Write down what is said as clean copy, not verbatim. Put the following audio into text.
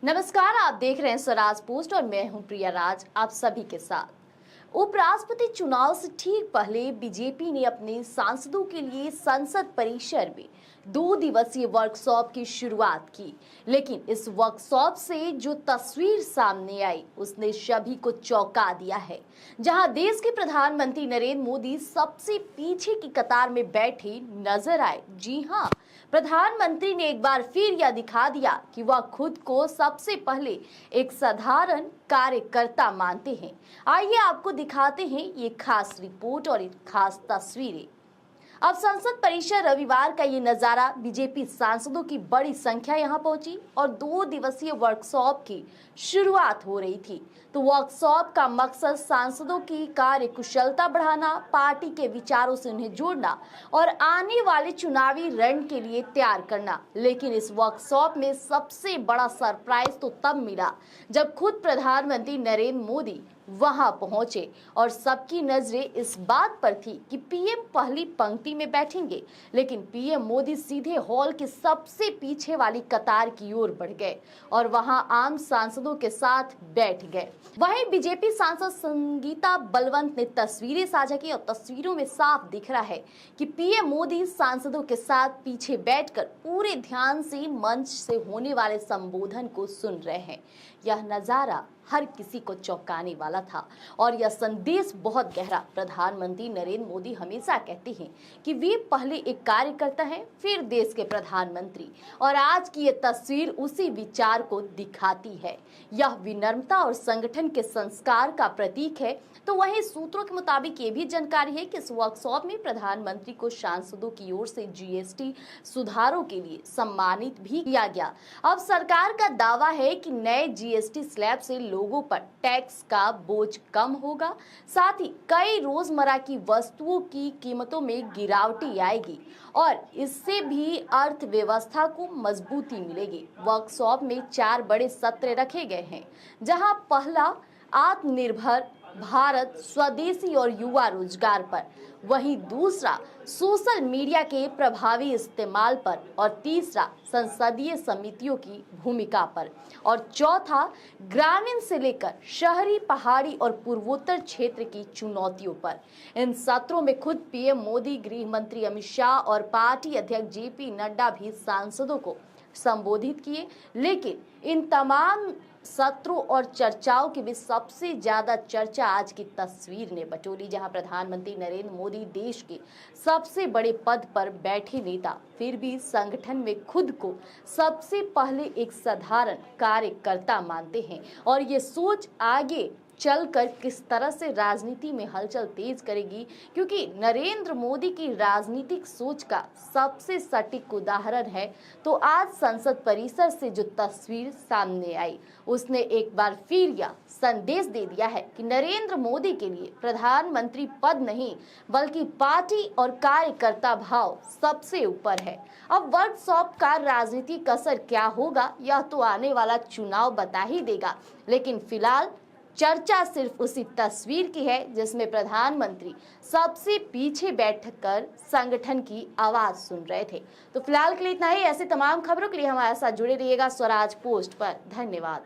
नमस्कार, आप देख रहे हैं स्वराज पोस्ट और मैं हूं प्रिया राज आप सभी के साथ। उपराष्ट्रपति चुनाव से ठीक पहले बीजेपी ने अपने सांसदों के लिए संसद परिसर में 2 दिवसीय वर्कशॉप की शुरुआत की। लेकिन इस वर्कशॉप से जो तस्वीर सामने आई उसने सभी को चौंका दिया है। जहां देश के प्रधानमंत्री नरेंद्र मोदी सबसे पीछे की कतार में बैठे नजर आए। जी हां, प्रधानमंत्री ने एक बार फिर यह दिखा दिया कि वह खुद को सबसे पहले एक साधारण कार्यकर्ता मानते हैं। आइए आपको दिखाते हैं ये खास रिपोर्ट और एक खास तस्वीरें। अब संसद परिसर रविवार का ये नजारा, बीजेपी सांसदों की बड़ी संख्या यहां पहुंची और 2 दिवसीय वर्कशॉप की शुरुआत हो रही थी। तो वर्कशॉप का मकसद सांसदों की कार्य कुशलता बढ़ाना, पार्टी के विचारों से उन्हें जोड़ना और आने वाले चुनावी रण के लिए तैयार करना। लेकिन इस वर्कशॉप में सबसे बड़ा सरप्राइज तो तब मिला जब खुद प्रधानमंत्री नरेंद्र मोदी वहां पहुंचे और सबकी नजरें इस बात पर थी कि पीएम पहली पंक्ति में बैठेंगे। लेकिन पीएम मोदी सीधे हॉल के सबसे पीछे वाली कतार की ओर बढ़ गए और वहां आम सांसदों के साथ बैठ गए। वहीं बीजेपी सांसद संगीता बलवंत ने तस्वीरें साझा की और तस्वीरों में साफ दिख रहा है कि पीएम मोदी सांसदों के साथ पीछे बैठकर पूरे ध्यान से मंच से होने वाले संबोधन को सुन रहे हैं। यह नजारा हर किसी को चौंकाने वाला था और यह संदेश बहुत गहरा। प्रधानमंत्री नरेंद्र मोदी हमेशा कहते हैं कि वे पहले एक कार्यकर्ता हैं, फिर देश के प्रधानमंत्री, और आज की यह तस्वीर उसी विचार को दिखाती है। यह विनम्रता और संगठन के संस्कार का प्रतीक है। तो वहीं सूत्रों के मुताबिक ये भी जानकारी है कि इस वर्कशॉप में प्रधानमंत्री को सांसदों की ओर से जीएसटी सुधारों के लिए सम्मानित भी किया गया। अब सरकार का दावा है कि नए जीएसटी स्लैब से लोगों पर टैक्स का बोझ कम होगा, साथ ही कई रोजमर्रा की वस्तुओं की कीमतों में गिरावट आएगी और इससे भी अर्थव्यवस्था को मजबूती मिलेगी। वर्कशॉप में 4 बड़े सत्र रखे गए हैं, जहां पहला आत्मनिर्भर भारत, स्वदेशी और युवा रोजगार पर, वहीं दूसरा सोशल मीडिया के प्रभावी इस्तेमाल पर और तीसरा संसदीय समितियों की भूमिका पर और चौथा ग्रामीण से लेकर शहरी, पहाड़ी और पूर्वोत्तर क्षेत्र की चुनौतियों पर। इन सत्रों में खुद पीएम मोदी, गृह मंत्री अमित शाह और पार्टी अध्यक्ष जेपी नड्डा भी सांसदों को संबोधित किए। लेकिन इन तमाम सत्रों और चर्चाओं के बीच सबसे ज्यादा चर्चा आज की तस्वीर ने बटोरी, जहां प्रधानमंत्री नरेंद्र मोदी देश के सबसे बड़े पद पर बैठे नेता फिर भी संगठन में खुद को सबसे पहले एक साधारण कार्यकर्ता मानते हैं। और ये सोच आगे चलकर किस तरह से राजनीति में हलचल तेज करेगी, क्योंकि नरेंद्र मोदी की राजनीतिक सोच का सबसे सटीक उदाहरण है तो आज संसद परिसर से जो तस्वीर सामने आई उसने एक बार फिर यह संदेश दे दिया है कि नरेंद्र मोदी के लिए प्रधानमंत्री पद नहीं बल्कि पार्टी और कार्यकर्ता भाव सबसे ऊपर है। अब वर्कशॉप का राजनीतिक असर क्या होगा यह तो आने वाला चुनाव बता ही देगा। लेकिन फिलहाल चर्चा सिर्फ उसी तस्वीर की है जिसमें प्रधानमंत्री सबसे पीछे बैठकर संगठन की आवाज सुन रहे थे। तो फिलहाल के लिए इतना ही। ऐसे तमाम खबरों के लिए हमारे साथ जुड़े रहिएगा स्वराज पोस्ट पर। धन्यवाद।